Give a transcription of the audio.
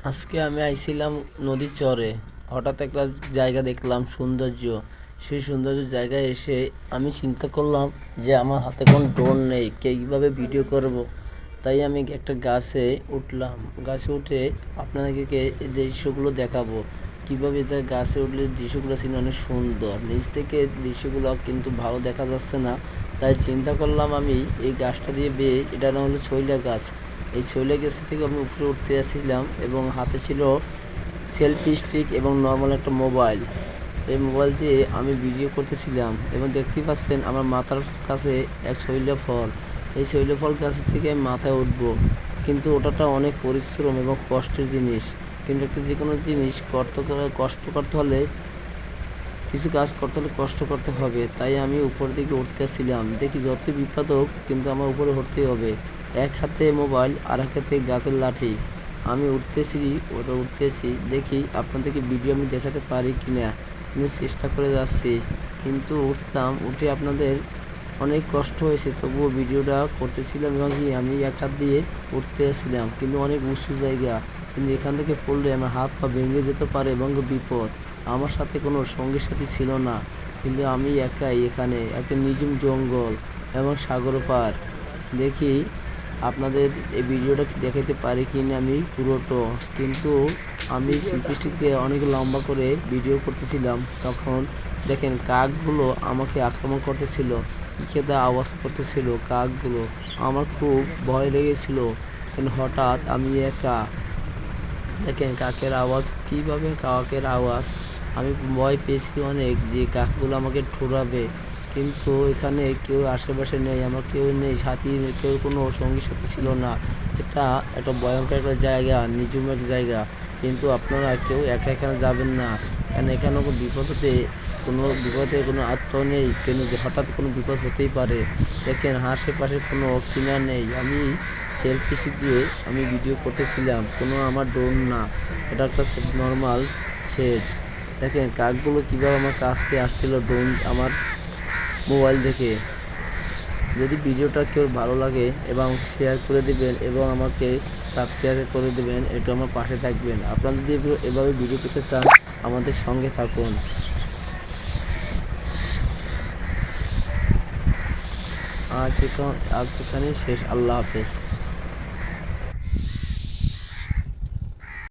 আজকে আমি আইছিলাম নদীর চরে। হঠাৎ একটা জায়গা দেখলাম সৌন্দর্য। সেই সৌন্দর্য জায়গায় এসে আমি চিন্তা করলাম যে আমার হাতে কোনো ড্রোন নেই, কীভাবে ভিডিও করব। তাই আমি একটা গাছে উঠলাম। গাছে উঠে আপনাদেরকে এই দৃশ্যগুলো দেখাবো। কীভাবে যে গাছে উঠলে দৃশ্যগুলো ছিল অনেক সুন্দর। নিচ থেকে দৃশ্যগুলো কিন্তু ভালো দেখা যাচ্ছে না। তাই চিন্তা করলাম আমি এই গাছটা দিয়ে বেয়ে, এটা না হলো শৈলা গাছ। এই শৈলা গাছ থেকে আমি উপরে উঠতে যাচ্ছিলাম এবং হাতে ছিল সেলফি স্টিক এবং নর্মাল একটা মোবাইল। এই মোবাইল দিয়ে আমি ভিডিও করতেছিলাম এবং দেখতেই পাচ্ছেন আমার মাথার কাছে এক শৈলা ফল। এই শৈলা ফল গাছ থেকে আমি মাথায় উঠবো, কিন্তু ওটাটা অনেক পরিশ্রম এবং কষ্টের জিনিস। কিন্তু একটা যে কোনো জিনিস কষ্ট করতে হলে, কিছু কাজ করতে হলে কষ্ট করতে হবে। তাই আমি উপর দিকে উঠতেছিলাম, দেখি যতই বিপদ হোক কিন্তু আমার উপরে উঠতেই হবে। এক হাতে মোবাইল আর এক হাতে গাছের লাঠি। আমি উঠতেছি, দেখি আপনাদেরকে ভিডিও আমি দেখাতে পারি কি না, কিন্তু চেষ্টা করে যাচ্ছি। কিন্তু উঠলাম, উঠে আপনাদের অনেক কষ্ট হয়েছে, তবুও ভিডিওটা করতেছিলাম এবং আমি এক হাত দিয়ে উঠতেছিলাম, কিন্তু অনেক উঁচু জায়গা। কিন্তু এখান থেকে পড়লে আমার হাত পা ভেঙে যেতে পারে এবং বিপদ। আমার সাথে কোনো সঙ্গী সাথী ছিল না, কিন্তু আমি একাই এখানে একটা নিঝুম জঙ্গল এবং সাগর পার। দেখি আপনাদের এই ভিডিওটা দেখাতে পারি কি না আমি পুরোটো। কিন্তু আমি শিল্পীটিকে অনেক লম্বা করে ভিডিও করতেছিলাম, তখন দেখেন কাকগুলো আমাকে আক্রমণ করতেছিল, খেতে আওয়াজ করতেছিল কাকগুলো। আমার খুব ভয় লেগেছিল, কিন্তু হঠাৎ আমি একা। দেখেন কাকের আওয়াজ, কীভাবে কাকের আওয়াজ। আমি ভয় পেয়েছি অনেক যে কাকগুলো আমাকে ঠুরাবে, কিন্তু এখানে কেউ আশেপাশে নেই, আমার কেউ নেই, সাথী কেউ, কোনো সঙ্গী সাথী ছিল না। এটা একটা ভয়ঙ্কর একটা জায়গা, নিঝুম এক জায়গা। কিন্তু আপনারা কেউ একা এখানে যাবেন না, কারণ এখানে কোনো বিপদে কোনো আত্ম নেই, কিন্তু হঠাৎ কোনো বিপদ হতেই পারে। দেখেন আশেপাশে কোনো কিনার নেই। আমি সেলফি স্টিক দিয়ে আমি ভিডিও করতেছিলাম, কোনো আমার ড্রোন না, এটা একটা নর্মাল সেট। দেখেন কাকগুলো কীভাবে আমার কাছতে আসছিল ড্রোন আমার মোবাইল দেখে। যদি ভিডিওটা কেউ ভালো লাগে এবং শেয়ার করে দেবেন এবং আমাকে সাবস্ক্রাইব করে দেবেন, একটু আমার পাশে থাকবেন। আপনারা যদি এভাবে ভিডিও পেতে চান আমাদের সঙ্গে থাকুন। আজ এখানেই শেষ। আল্লাহ হাফেজ।